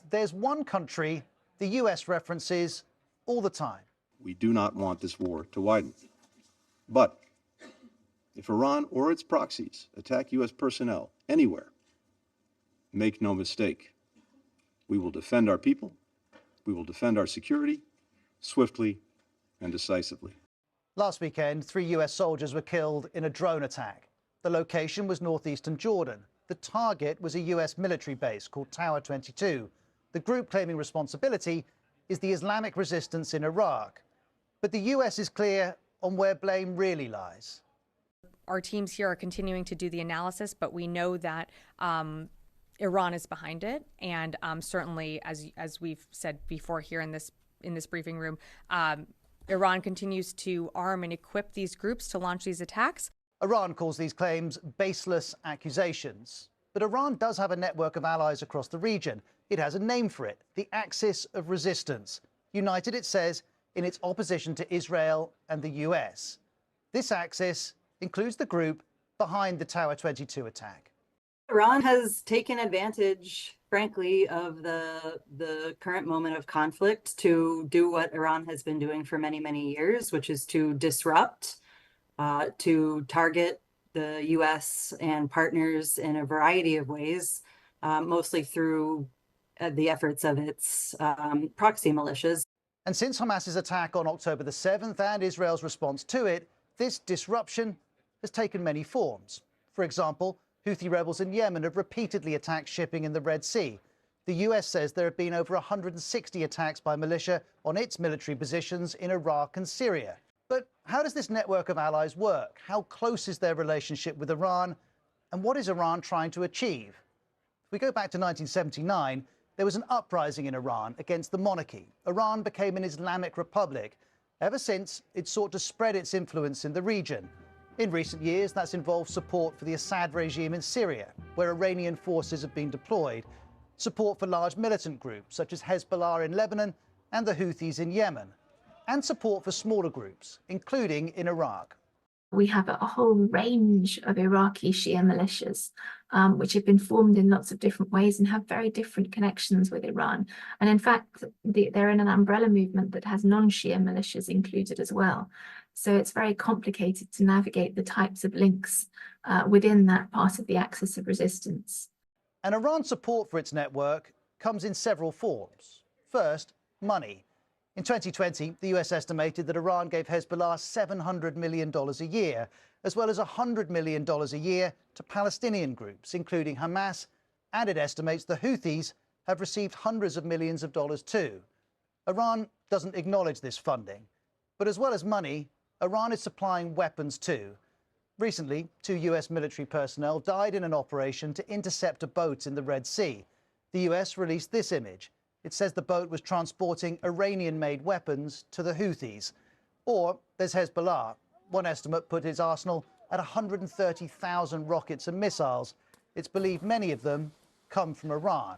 There's one country the US references all the time. We do not want this war to widen. But if Iran or its proxies attack US personnel anywhere, make no mistake, we will defend our people, we will defend our security swiftly and decisively. Last weekend, 3 US soldiers were killed in a drone attack. The location was northeastern Jordan. The target was a US military base called Tower 22. The group claiming responsibility is the Islamic Resistance in Iraq. But the US is clear on where blame really lies. Our teams here are continuing to do the analysis, but we know that Iran is behind it, and certainly, as we've said before here in this briefing room, Iran continues to arm and equip these groups to launch these attacks. Iran calls these claims baseless accusations. But Iran does have a network of allies across the region. It has a name for it, the Axis of Resistance, united, it says, in its opposition to Israel and the US. This axis includes the group behind the Tower 22 attack. Iran has taken advantage, frankly, of the current moment of conflict to do what Iran has been doing for many, many years, which is to disrupt, to target the US and partners in a variety of ways, mostly through the efforts of its proxy militias. And since Hamas's attack on October the 7th and Israel's response to it, this disruption has taken many forms. For example, Houthi rebels in Yemen have repeatedly attacked shipping in the Red Sea. The US says there have been over 160 attacks by militia on its military positions in Iraq and Syria. But how does this network of allies work? How close is their relationship with Iran? And what is Iran trying to achieve? If we go back to 1979, there was an uprising in Iran against the monarchy. Iran became an Islamic republic. Ever since, it sought to spread its influence in the region. In recent years, that's involved support for the Assad regime in Syria, where Iranian forces have been deployed, support for large militant groups such as Hezbollah in Lebanon and the Houthis in Yemen, and support for smaller groups, including in Iraq. We have a whole range of Iraqi Shia militias, which have been formed in lots of different ways and have very different connections with Iran. And in fact, they're in an umbrella movement that has non-Shia militias included as well. So it's very complicated to navigate the types of links within that part of the axis of resistance. And Iran's support for its network comes in several forms. First, money. In 2020, the US estimated that Iran gave Hezbollah $700 million a year, as well as $100 million a year to Palestinian groups, including Hamas, and it estimates the Houthis have received hundreds of millions of dollars too. Iran doesn't acknowledge this funding. But as well as money, Iran is supplying weapons too. Recently, 2 US military personnel died in an operation to intercept a boat in the Red Sea. The US released this image. It says the boat was transporting Iranian-made weapons to the Houthis. Or there's Hezbollah. One estimate put its arsenal at 130,000 rockets and missiles. It's believed many of them come from Iran.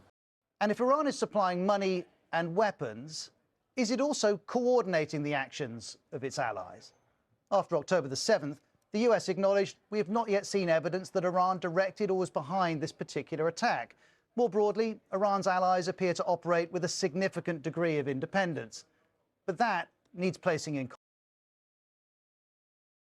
And if Iran is supplying money and weapons, is it also coordinating the actions of its allies? After October the 7th, the US acknowledged we have not yet seen evidence that Iran directed or was behind this particular attack. More broadly, Iran's allies appear to operate with a significant degree of independence. But that needs placing in